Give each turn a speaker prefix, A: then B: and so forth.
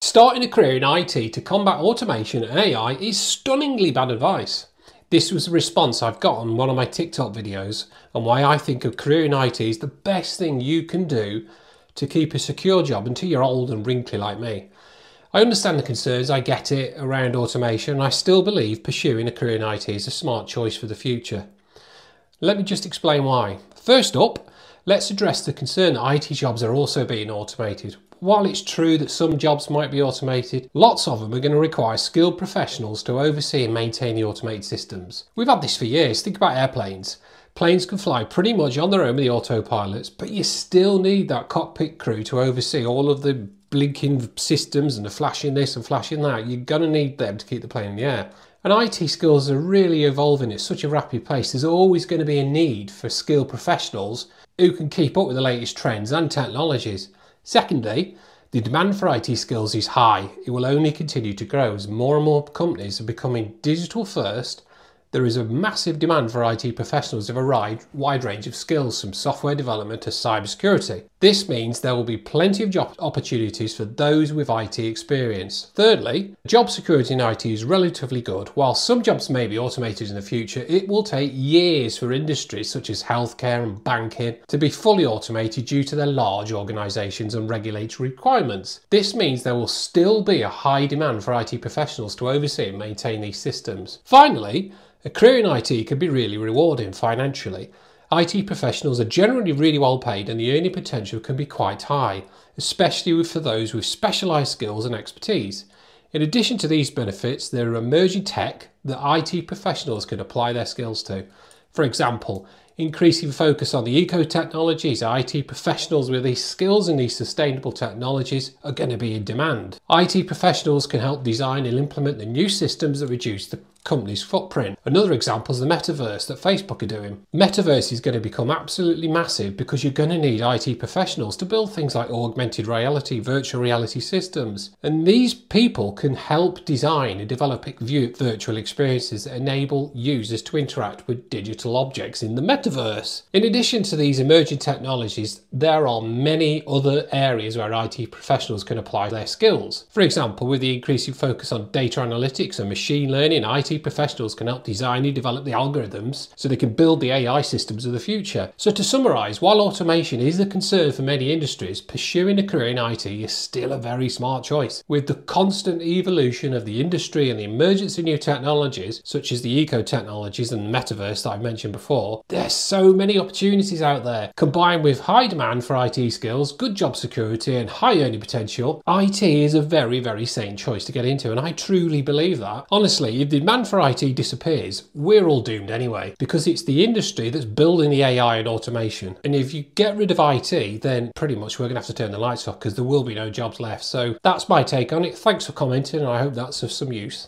A: Starting a career in IT to combat automation and AI is stunningly bad advice. This was a response I've got on one of my TikTok videos on why I think a career in IT is the best thing you can do to keep a secure job until you're old and wrinkly like me. I understand the concerns, I get it, around automation, and I still believe pursuing a career in IT is a smart choice for the future. Let me just explain why. First up, let's address the concern that IT jobs are also being automated. While it's true that some jobs might be automated, lots of them are going to require skilled professionals to oversee and maintain the automated systems. We've had this for years. Think about airplanes. Planes can fly pretty much on their own with the autopilots, but you still need that cockpit crew to oversee all of the blinking systems and the flashing this and flashing that. You're going to need them to keep the plane in the air. And IT skills are really evolving at such a rapid pace. There's always going to be a need for skilled professionals who can keep up with the latest trends and technologies. Secondly, the demand for IT skills is high. It will only continue to grow as more and more companies are becoming digital first. There is a massive demand for IT professionals of a wide range of skills, from software development to cybersecurity. This means there will be plenty of job opportunities for those with IT experience. Thirdly, job security in IT is relatively good. While some jobs may be automated in the future, it will take years for industries such as healthcare and banking to be fully automated due to their large organisations and regulatory requirements. This means there will still be a high demand for IT professionals to oversee and maintain these systems. Finally, a career in IT can be really rewarding financially. IT professionals are generally really well paid and the earning potential can be quite high, especially for those with specialised skills and expertise. In addition to these benefits, there are emerging tech that IT professionals can apply their skills to. For example, increasing focus on the eco-technologies. IT professionals with these skills and these sustainable technologies are going to be in demand. IT professionals can help design and implement the new systems that reduce the company's footprint. Another example is the metaverse that Facebook are doing. Metaverse is going to become absolutely massive because you're going to need IT professionals to build things like augmented reality, virtual reality systems. And these people can help design and develop virtual experiences that enable users to interact with digital objects in the metaverse. In addition to these emerging technologies, there are many other areas where IT professionals can apply their skills. For example, with the increasing focus on data analytics and machine learning, IT professionals can help design and develop the algorithms so they can build the AI systems of the future. So to summarise, while automation is a concern for many industries, pursuing a career in IT is still a very smart choice. With the constant evolution of the industry and the emergence of new technologies, such as the eco-technologies and the metaverse that I mentioned before, there's so many opportunities out there. Combined with high demand for IT skills, good job security and high earning potential, IT is a very, very sane choice to get into, and I truly believe that. Honestly, if the demand for IT disappears, we're all doomed anyway, because it's the industry that's building the AI and automation. And if you get rid of IT, then pretty much we're going to have to turn the lights off because there will be no jobs left. So that's my take on it. Thanks for commenting, and I hope that's of some use.